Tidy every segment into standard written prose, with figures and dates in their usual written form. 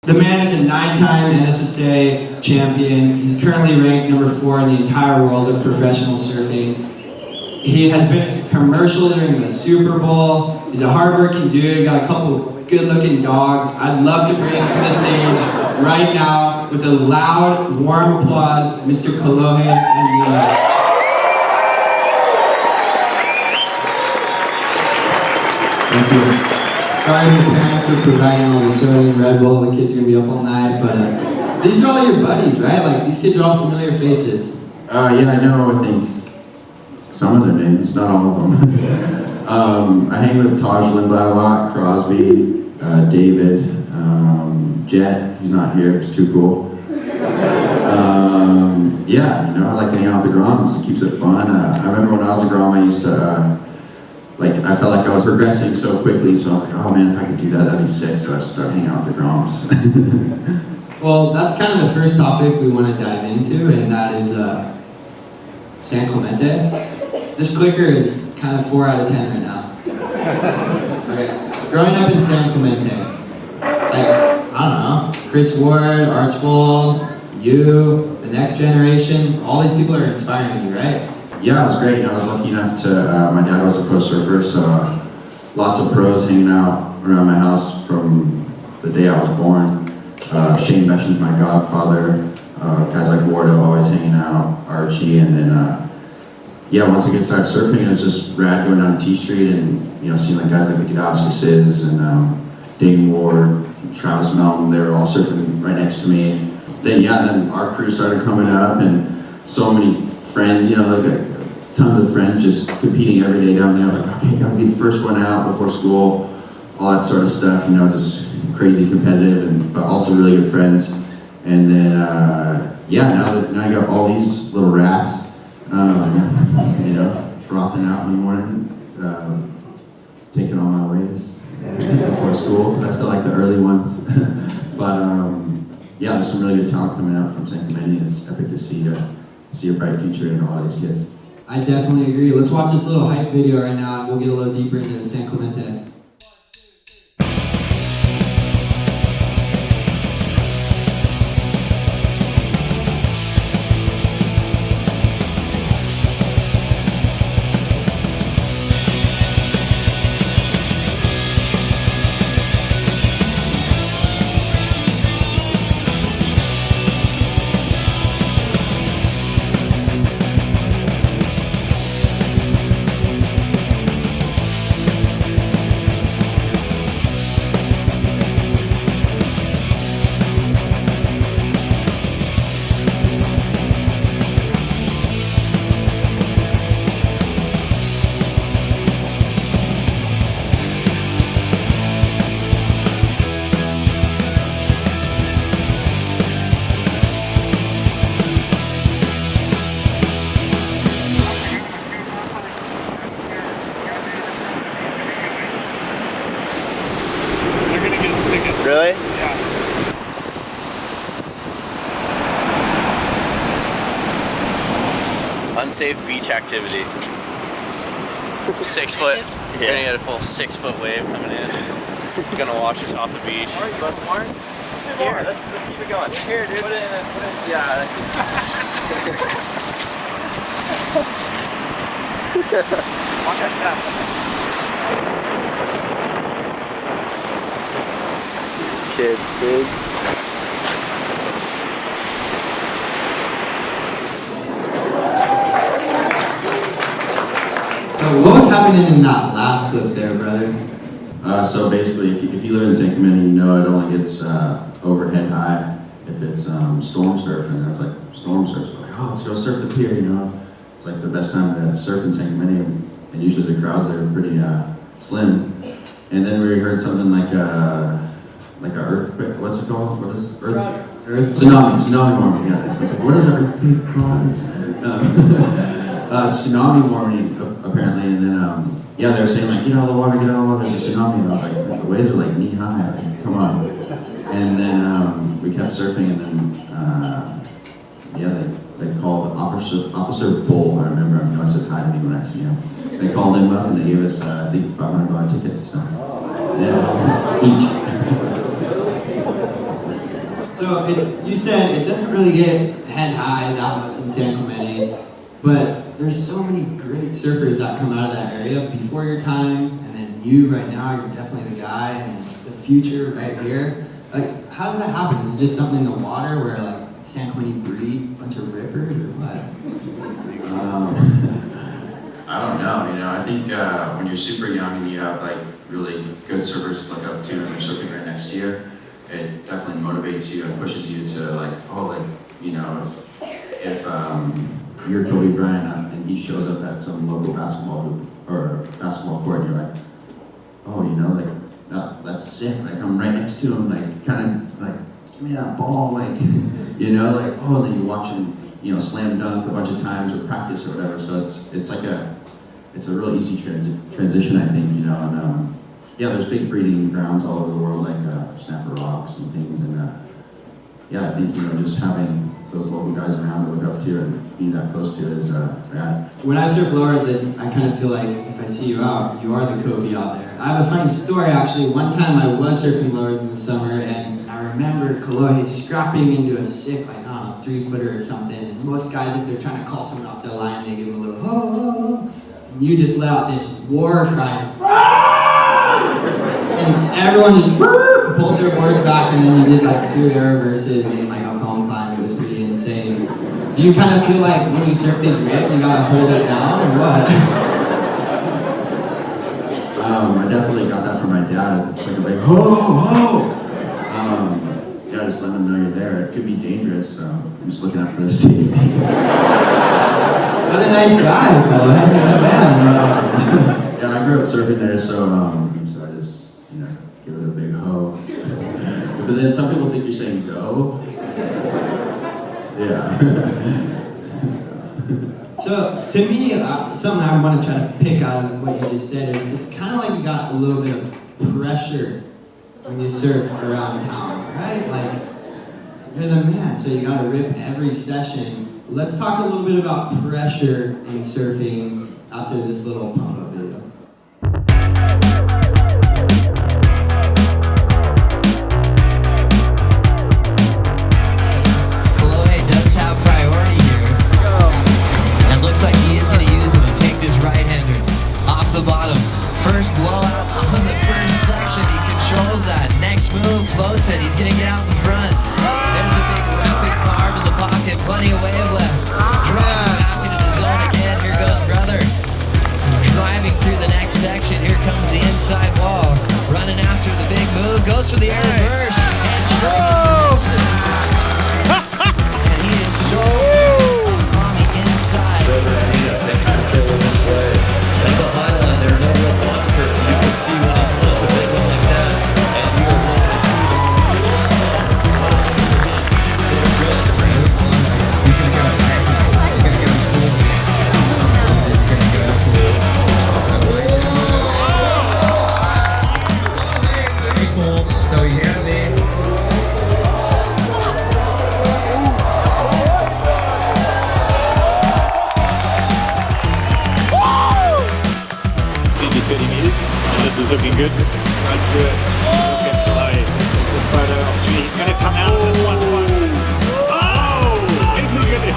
The man is a 9-time NSSA champion. He's currently ranked number 4 in the entire world of professional surfing. He has been a commercial during the Super Bowl. He's a hardworking dude, got a couple good-looking dogs. I'd love to bring him to the stage right now with a loud, warm applause, Mr. Kolohe Andino. Thank you. Sorry to the parents for providing all the soda and Red Bull. The kids are gonna be up all night, but these are all your buddies, right? Like, these kids are all familiar faces. Yeah, I know, I think some of their names, not all of them. I hang with Taj Lindblad a lot, Crosby, David, Jet, he's not here, it's too cool. Yeah, you know, I like to hang out with the groms, it keeps it fun. I remember when I was a grom, I used to, I felt like I was progressing so quickly, so I was like, oh man, if I could do that, that'd be sick, so I started hanging out with the groms. Well, that's kind of the first topic we want to dive into, and that is San Clemente. This clicker is kind of 4 out of 10 right now. Okay. Growing up in San Clemente, like, I don't know, Chris Ward, Archibald, you, the next generation, all these people are inspiring you, right? Yeah, it was great. You know, I was lucky enough to, my dad was a pro surfer, so lots of pros hanging out around my house from the day I was born. Shane Beshan's my godfather, guys like Wardo always hanging out, Archie, and then, yeah, once I started surfing, it was just rad going down T Street and, you know, seeing like guys like the Gadowskises and Dane Ward, Travis Melton, they were all surfing right next to me. Then our crew started coming up and so many friends, you know, like tons of friends just competing every day down there, like, okay, gotta be the first one out before school, all that sort of stuff, you know, just crazy competitive, but also really good friends. And then, yeah, now I got all these little rats, you know, frothing out in the morning, taking all my waves before school, because I still like the early ones. But, yeah, there's some really good talent coming out from San Clemente, and it's epic to see a bright future in a lot of these kids. I definitely agree. Let's watch this little hype video right now and we'll get a little deeper into San Clemente. Really? Yeah. Unsafe beach activity. 6 foot. Yeah. We're gonna get a full 6 foot wave coming in. Gonna wash us off the beach. More? Here, let's keep it going. Here, dude. Put it in. Yeah. Watch our step. These kids, dude. So what was happening in that last clip there, brother? So basically, if you live in San Clemente, you know it only gets overhead high if it's storm surf. And I was like, storm surf? So like, oh, let's go surf the pier, you know? It's like the best time to surf in San Clemente, and usually the crowds are pretty slim. And then we heard something like a earthquake. What's it called? What is it? Tsunami warning. Yeah, it's like, what is an earthquake cause? Tsunami warning apparently, and then yeah, they were saying like, get out of the water, there's a tsunami. And I was like, the waves are like knee high, like, come on. And then we kept surfing, and then yeah, they called Officer Bull. I remember him. He always says hi to me when I see him. They called him up and they gave us I think $500 tickets. So yeah, each. So you said it doesn't really get head high that much in San Clemente, but there's so many great surfers that come out of that area before your time, and then you right now, you're definitely the guy, and the future right here. Like, how does that happen? Is it just something in the water where like San Clemente breeds a bunch of rippers or what? I don't know, I think when you're super young and you have like really good surfers to look up to and they're surfing right next to you, it definitely motivates you and pushes you to like, if you're Kobe Bryant and he shows up at some local basketball hoop or basketball court and you're like, that's sick, like I'm right next to him, like kind of like, give me that ball, like, then you watch him, slam dunk a bunch of times or practice or whatever, so it's a real easy transition, I think, and there's big breeding grounds all over the world, like Snapper Rocks and things, and I think, just having those local guys around to look up to and be that close to is rad. When I surf lures, I kind of feel like if I see you out, you are the Kobe out there. I have a funny story actually. One time I was surfing lures in the summer, and I remember Kolohe scrapping into a sick, like, I don't know, 3-footer or something. And most guys, if they're trying to call someone off their line, they give them a little ho, ho, ho. And you just let out this war cry. And everyone just pulled their boards back, and then you did like 2 air reverses and like a foam climb. It was pretty insane. Do you kind of feel like when you surf these rigs, you gotta hold it down, or what? I definitely got that from my dad. It's like a big ho, ho! Just let them know you're there. It could be dangerous, so I'm just looking out for their safety. What a nice guy, though. Man. I grew up surfing there, so I just, give it a big ho. But then some people think you're saying go. Yeah. So to me, something I want to try to pick out of what you just said is it's kind of like you got a little bit of pressure when you surf around town, right? Like, you're the man, so you got to rip every session. Let's talk a little bit about pressure in surfing after this little pump-up video. Kolohe does have priority here. And looks like he is going to use it to take this right-hander off the bottom. First blowout on the first section. He controls that. Next move, floats it. He's going to get out in front. There's a big rapid carve in the pocket. Plenty of wave left. Draws him back into the zone again. Here goes brother. Driving through the next section. Here comes the inside wall. Running after the big move. Goes for the air reverse. And drove! And he is so on the inside. That's a high line there, no real launch curve. You can see when he throws a big one like that, and you are going to see the So yeah, man. Maybe 30 meters, and this is looking good. Run through it. Look at Kolohe. This is the photo opportunity. He's going to come out of this one, folks. Oh! Is he going to?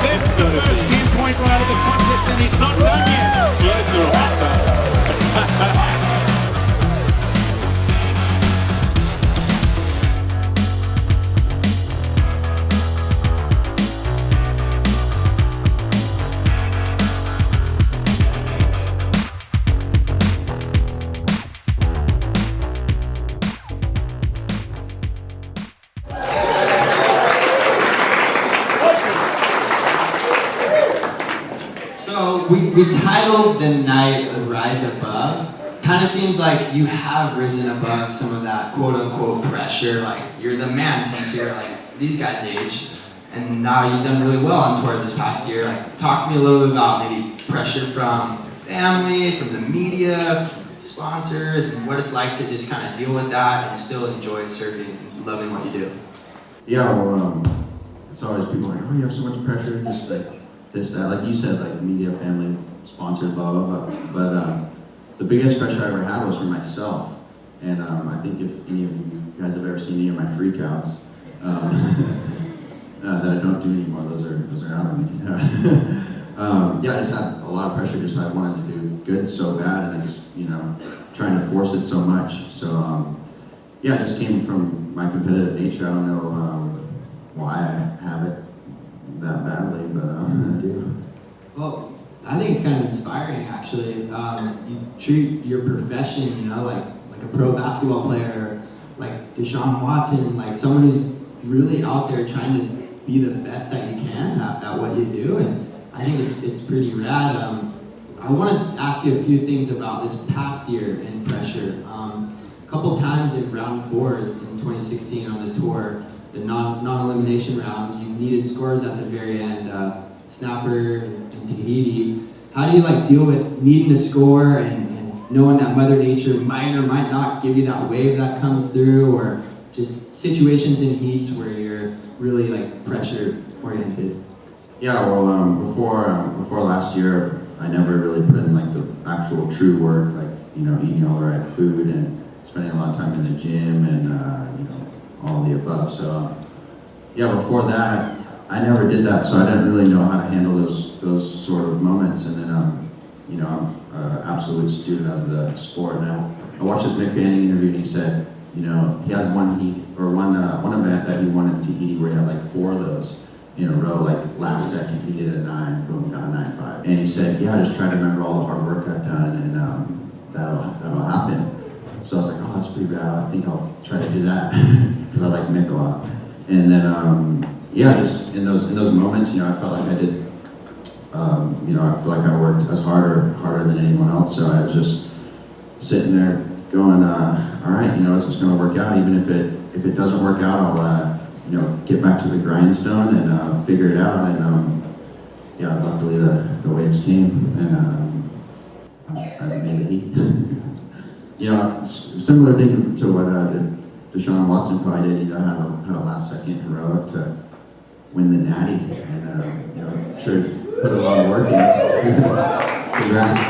That's the first 10-point ride of the contest, and he's not done yet. Yeah, it's all right. So we titled the night of Rise Above. Kind of seems like you have risen above some of that quote-unquote pressure. Like, you're the man since you're like these guys' age, and now you've done really well on tour this past year. Like, talk to me a little bit about maybe pressure from your family, from the media, from sponsors, and what it's like to just kind of deal with that and still enjoy surfing and loving what you do. Yeah, well, it's always people like, oh, you have so much pressure, just like this, that, like you said, like media, family, sponsors, blah, blah, blah. But the biggest pressure I ever had was for myself. And I think if any of you guys have ever seen any of my freakouts, that I don't do anymore, those are out of me. Yeah, I just had a lot of pressure, just I wanted to do good so bad, and I just, trying to force it so much. So, yeah, it just came from my competitive nature. I don't know why I have it that badly, but I do. Well, I think it's kind of inspiring, actually. You treat your profession, like a pro basketball player, like Deshaun Watson, like someone who's really out there trying to be the best that you can at what you do, and I think it's pretty rad. I want to ask you a few things about this past year in pressure. A couple times in round fours in 2016 on the tour, the non-elimination rounds, you needed scores at the very end, Snapper and Tahiti. How do you deal with needing to score and knowing that Mother Nature might or might not give you that wave that comes through, or just situations in heats where you're really pressure oriented? Yeah, well, before last year, I never really put in the actual true work, eating all the right food and spending a lot of time in the gym and all the above. So yeah, before that, I never did that, so I didn't really know how to handle those sort of moments. And then I'm an absolute student of the sport. And I watched this Mick Fanning interview, and he said, he had one heat or one event that he won in Tahiti where he had 4 of those in a row, last second he did a 9, boom, got a 9.5. And he said, yeah, just try to remember all the hard work I've done, and that'll happen. So I was like, oh, that's pretty bad. I think I'll try to do that because I like Mick a lot. And then, yeah, just in those moments, I felt like I did, I feel like I worked as harder than anyone else. So I was just sitting there going, all right, it's just going to work out. Even if it doesn't work out, I'll, get back to the grindstone and figure it out. And yeah, luckily the waves came, and I made the heat. Similar thing to what Deshaun Watson probably did. Had a last second heroic to win the natty, and sure put a lot of work in. Congrats.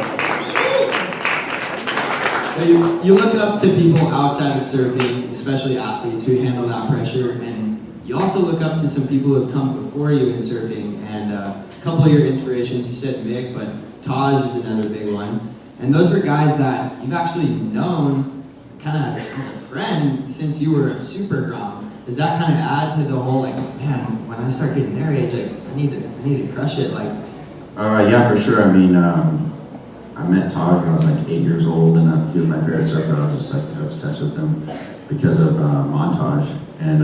So you look up to people outside of surfing, especially athletes who handle that pressure, and you also look up to some people who have come before you in surfing. And a couple of your inspirations, you said Mick, but Taj is another big one. And those were guys that you've actually known kind of as a friend since you were a super grom. Does that kind of add to the whole man, when I start getting their age, I need to crush it? Yeah, for sure. I mean, I met Taj when I was 8 years old, and he was my favorite surfer. I was just obsessed with him because of Montage. And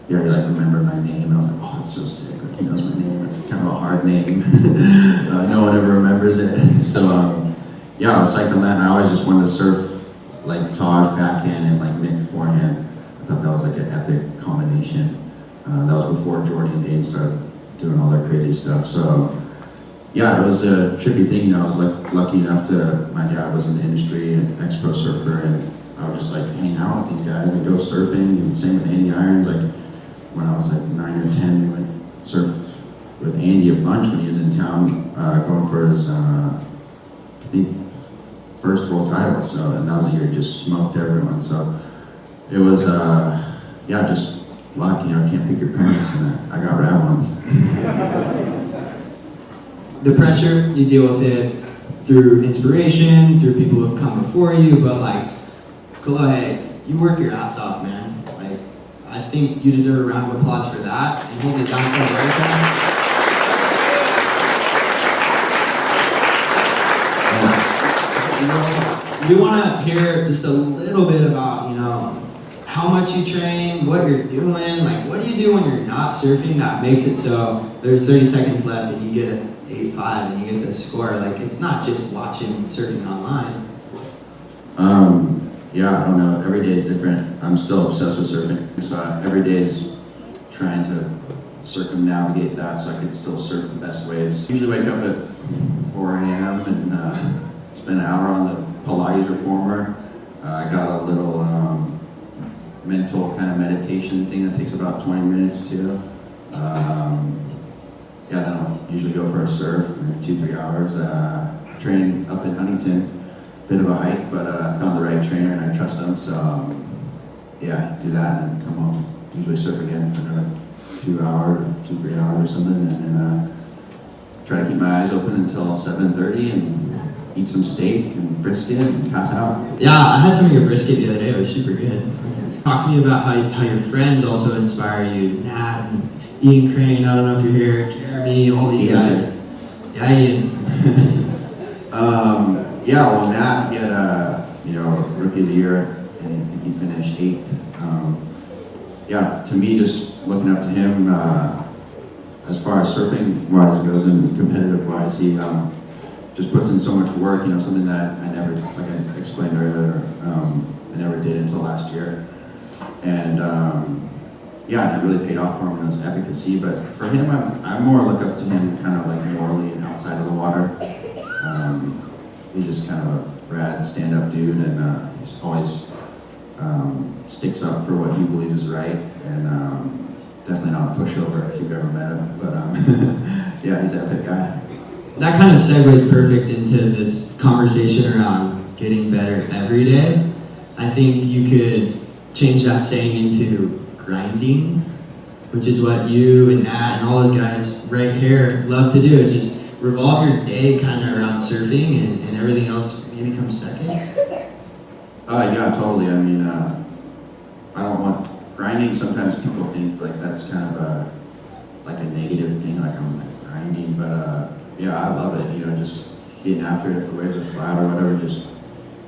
yeah, he remembered my name, and I was like, oh, it's so sick. He knows my name. It's kind of a hard name. No one ever remembers it. So yeah, I was psyched on that, and I always just wanted to surf Taj backhand and Mick forehand. I thought that was an epic combination. That was before Jordy and Dane started doing all their crazy stuff. So yeah, it was a trippy thing. I was lucky enough my dad was in the industry, an ex-pro surfer, and I would just hang out with these guys and go surfing. And same with Andy Irons. When I was 9 or 10, we went surfed with Andy a bunch when he was in town, going for his I think first world title. So, and that was the year he just smoked everyone. So it was yeah, just luck. I can't pick your parents, and I got rad ones. The pressure, you deal with it through inspiration, through people who have come before you, but Kolohe, you work your ass off, man. I think you deserve a round of applause for that, and hold it down for America. We want to hear just a little bit about, how much you train, what you're doing, what do you do when you're not surfing that makes it so there's 30 seconds left and you get an 8.5 and you get the score. It's not just watching surfing online. Yeah, I don't know. Every day is different. I'm still obsessed with surfing, so every day is trying to circumnavigate that so I can still surf the best waves. Usually wake up at 4 a.m. and spend an hour on the Pilates reformer. I got a little mental kind of meditation thing that takes about 20 minutes too. Yeah, then I'll usually go for a surf, 2-3 hours. Train up in Huntington. Bit of a hike, but I found the right trainer and I trust him. yeah, do that and come home. Usually surf again for another 2 hours, 3 hours or something, and then try to keep my eyes open until 7:30 and eat some steak and brisket and pass out. Yeah, I had some of your brisket the other day. It was super good. Talk to me about how your friends also inspire you. Nat and Ian Crane, I don't know if you're here, Jeremy, all these guys. Yeah, Ian. Yeah, well, Nat, he had Rookie of the Year, and I think he finished 8th. Yeah, to me, just looking up to him, as far as surfing wise goes and competitive wise, he just puts in so much work. Something that I never, like I explained earlier, I never did until last year, and yeah, it really paid off for him, and it was epic to see. But for him, I more look up to him kind of like morally and outside of the water. He's just kind of a rad stand-up dude, and he's always sticks up for what he believes is right, and definitely not a pushover if you've ever met him. But yeah, he's an epic guy. That kind of segues perfect into this conversation around getting better every day. I think you could change that saying into grinding, which is what you and Nat and all those guys right here love to do. Is just revolve your day kind of around surfing, and everything else maybe comes second. Yeah, totally. I mean, I don't want grinding. Sometimes people think like that's kind of a negative thing, like I'm like grinding. But yeah, I love it. Just getting after it. If the waves are flat or whatever, just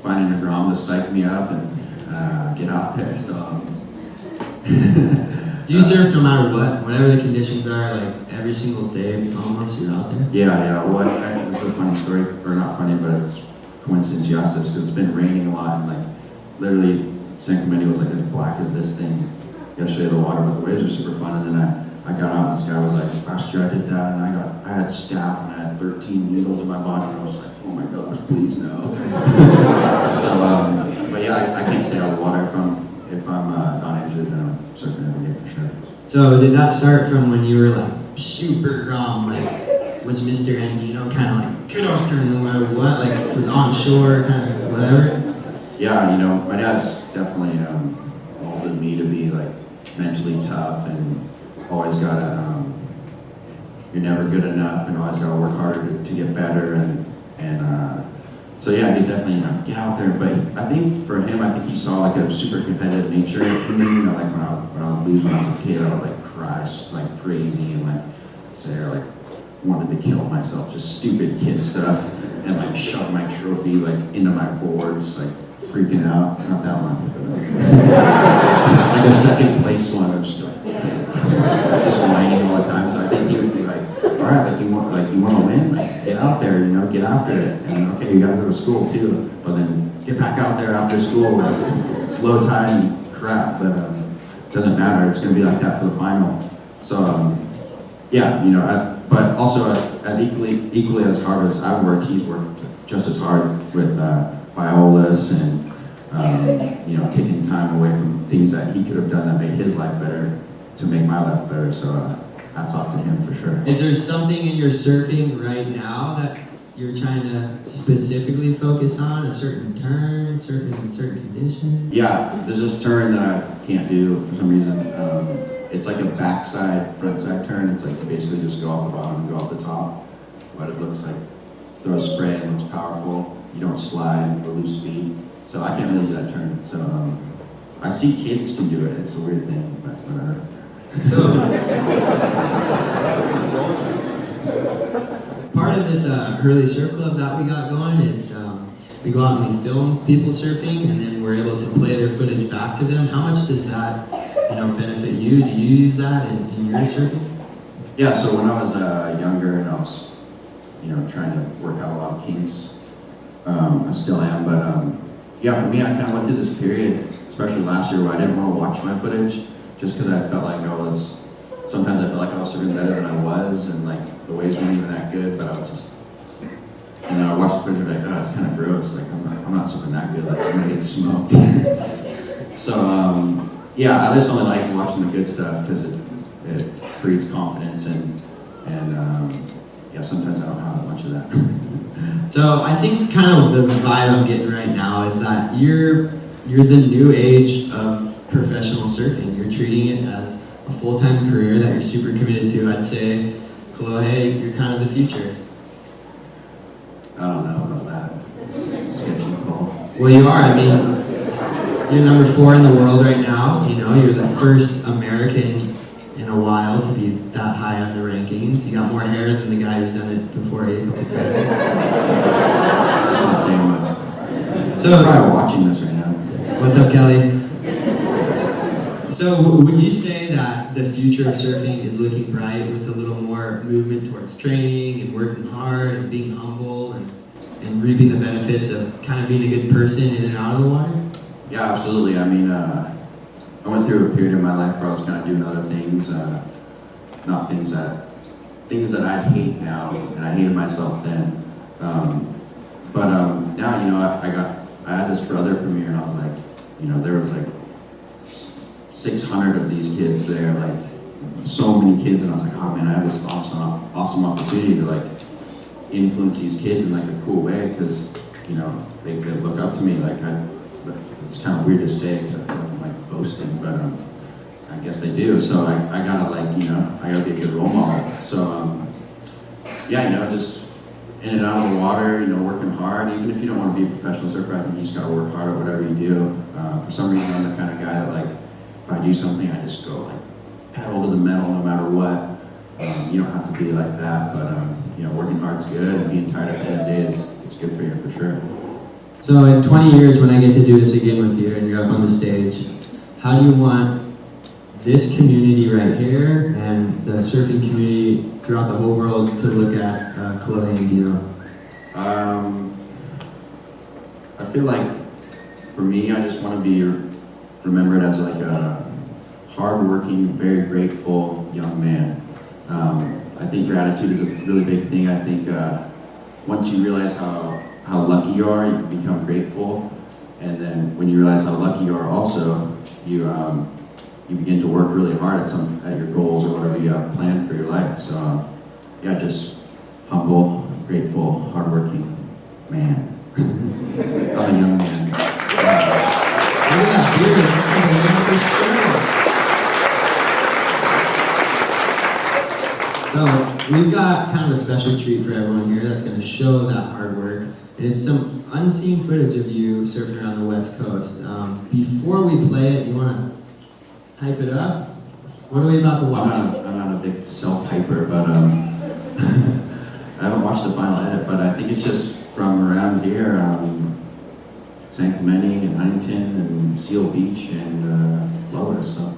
finding a grom to psych me up and get out there. So. Do you surf no matter what, whatever the conditions are, like every single day almost you're out there? Yeah. Well, this is a funny story, or not funny, but it's coincidence you asked this, because it's been raining a lot, and like literally San Clemente was like as black as this thing yesterday, the water, but the waves were super fun. And then I got out, and this guy was like, last year I did that, and I had staph, and I had 13 needles in my body, and I was like, oh my gosh, please no. So, but yeah, I can't stay out of the water if I'm not injured, then I'm surfing every day for sure. So did that start from when you were like super grom, like was Mr. Andino kind of like get off there no matter what, like if it was on shore, kind of whatever? Yeah, my dad's definitely molded me to be like mentally tough, and always gotta, you're never good enough, and always gotta work harder to get better, and so yeah, he's definitely, get out there. But I think for him, I think he saw like a super competitive nature in me. Like when I would lose when I was a kid, I would like cry like crazy and like say like wanted to kill myself, just stupid kid stuff, and like shove my trophy like into my board, just like freaking out. Not that one, like a second place one. I was just like just whining all the time. So I think he would be like, all right, like you want to win, like get out there, get after it, and okay, you gotta go to school too, but then get back out there after school. It's low tide and crap, but it doesn't matter. It's gonna be like that for the final. So yeah, but also as equally as hard as I've worked, he's worked just as hard with Violas and taking time away from things that he could have done that made his life better to make my life better. So hats off to him for sure. Is there something in your surfing right now that you're trying to specifically focus on? A certain turn, certain condition? Yeah, there's this turn that I can't do for some reason. It's like a backside, frontside turn. It's like you basically just go off the bottom and go off the top. But it looks like throw spray and it's powerful. You don't slide or lose speed. So I can't really do that turn. So I see kids can do it. It's a weird thing, but whatever. Part of this Hurley Surf Club that we got going, it's we go out and we film people surfing, and then we're able to play their footage back to them. How much does that benefit you? Do you use that in your surfing? Yeah, so when I was younger and I was trying to work out a lot of kinks, I still am, but yeah, for me, I kind of went through this period, especially last year, where I didn't want to watch my footage, just because I felt like sometimes I felt like I was surfing better than I was, and like the waves weren't even that good, but I was just, and then I watched the footage and like, oh, it's kind of gross, like I'm not surfing that good, like I'm gonna get smoked. So yeah, I just only like watching the good stuff because it breeds confidence, and yeah, sometimes I don't have that much of that. So I think kind of the vibe I'm getting right now is that you're the new age of professional surfing. You're treating it as a full-time career that you're super committed to. I'd say, Kolohe, you're kind of the future. I don't know about that. Sketchy call. Well, you are. I mean, you're number 4 in the world right now. You know, you're the first American in a while to be that high on the rankings. You got more hair than the guy who's done it before you a couple times. That's not saying much. So, They're probably watching this right now. what's up, Kelly? So, would you say that the future of surfing is looking bright with a little more movement towards training and working hard and being humble and reaping the benefits of kind of being a good person in and out of the water? Yeah, absolutely. I mean, I went through a period in my life where I was kind of doing other things, not things that I hate now, and I hated myself then. But now, you know, I had this brother premiere, and I was like, you know, there was like 600 of these kids there, like so many kids, and I was like, oh man, I have this awesome opportunity to like influence these kids in like a cool way, because you know they look up to me. Like it's kind of weird to say because I feel like I'm like boasting, but I guess they do. So I gotta like, you know, I gotta be a good role model. So yeah, you know, just in and out of the water, you know, working hard. Even if you don't want to be a professional surfer, I think you just gotta work hard at whatever you do. For some reason, I'm the kind of guy that like, if I do something, I just go like pedal to the metal no matter what. You don't have to be like that, but you know, working hard's good, and being tired at the end of the day it's good for you for sure. So in 20 years, when I get to do this again with you and you're up on the stage, how do you want this community right here and the surfing community throughout the whole world to look at Kolohe Andino? I feel like for me, I just want to be remembered as like a hardworking, very grateful young man. I think gratitude is a really big thing. I think once you realize how lucky you are, you can become grateful. And then when you realize how lucky you are also, you begin to work really hard at your goals or whatever you have planned for your life. So yeah, just humble, grateful, hardworking man. I'm a young man. Look at that beard. So we've got kind of a special treat for everyone here that's going to show that hard work. And it's some unseen footage of you surfing around the West Coast. Before we play it, you want to hype it up? What are we about to watch? I'm not a big self-hyper, but I haven't watched the final edit, but I think it's just from around here, San Clemente and Huntington and Seal Beach and Lower, so.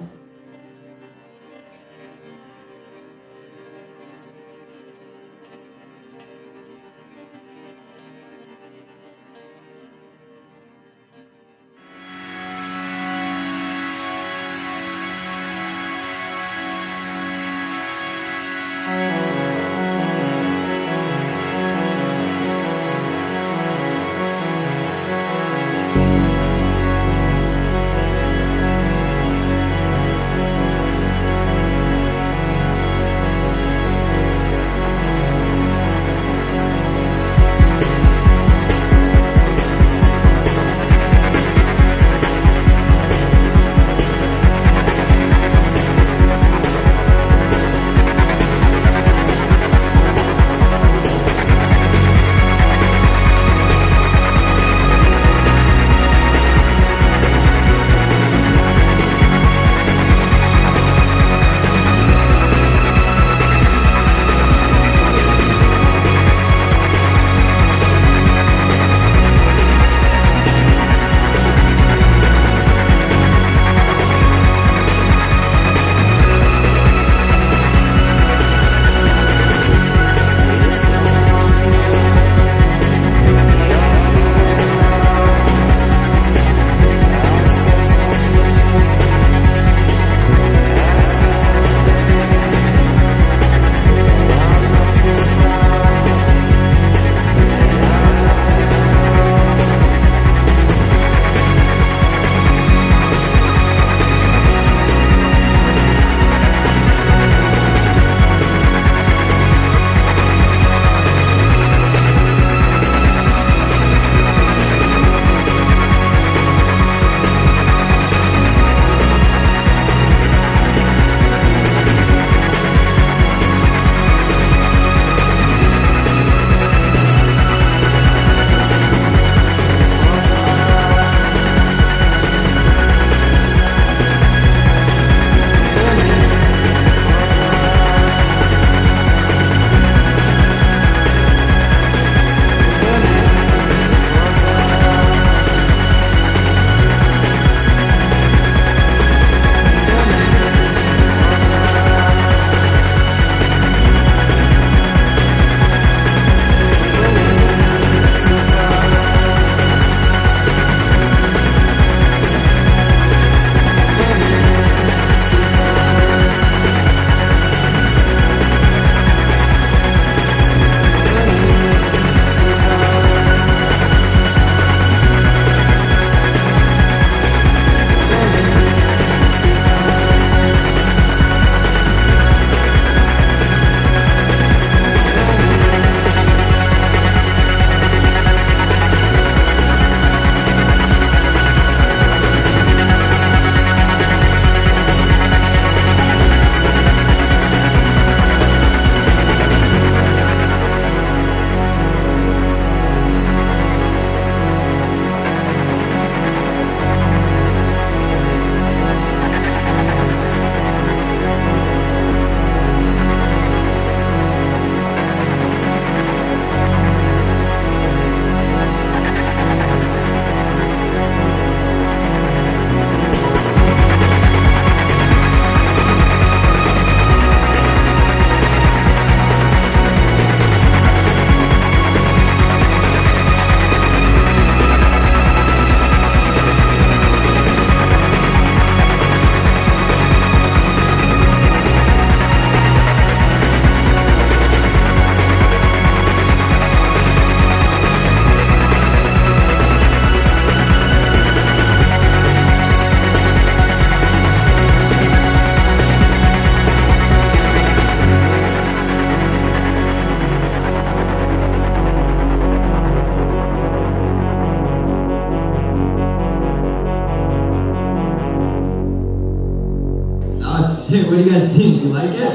What do you guys think? You like it?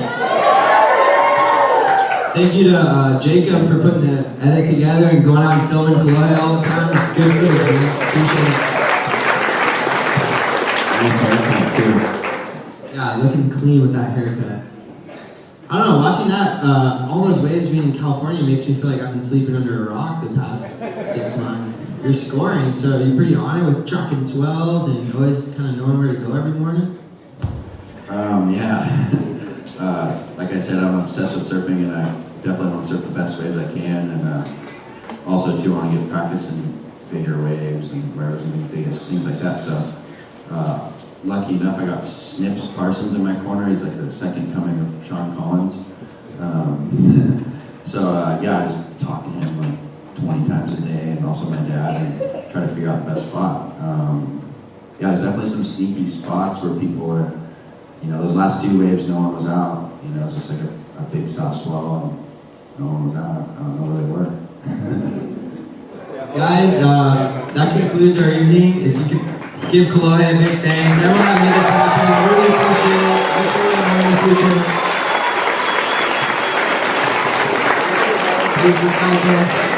Thank you to Jacob for putting the edit together and going out and filming Kolohe all the time. It's good footage, man. Appreciate it. Nice haircut too. Yeah, looking clean with that haircut. I don't know, watching that, all those waves being in California makes me feel like I've been sleeping under a rock the past 6 months. You're scoring, so you're pretty on it with tracking swells and always kind of knowing where to go every morning? Yeah. Like I said, I'm obsessed with surfing, and I definitely want to surf the best waves I can, and also too want to get practice in bigger waves and wherever's going to be biggest, things like that. So lucky enough, I got Snips Parsons in my corner. He's like the second coming of Sean Collins. Yeah, I just talk to him like 20 times a day, and also my dad, and try to figure out the best spot. Yeah, there's definitely some sneaky spots where people were, those last 2 waves, no one was out. It was just like a big soft swell, and no one was out. I don't know where they were. Guys, that concludes our evening. If you could give Kolohe a big thanks. Everyone that made this happen, I really appreciate it. Make sure you have in the future. Thank you, Kolohe.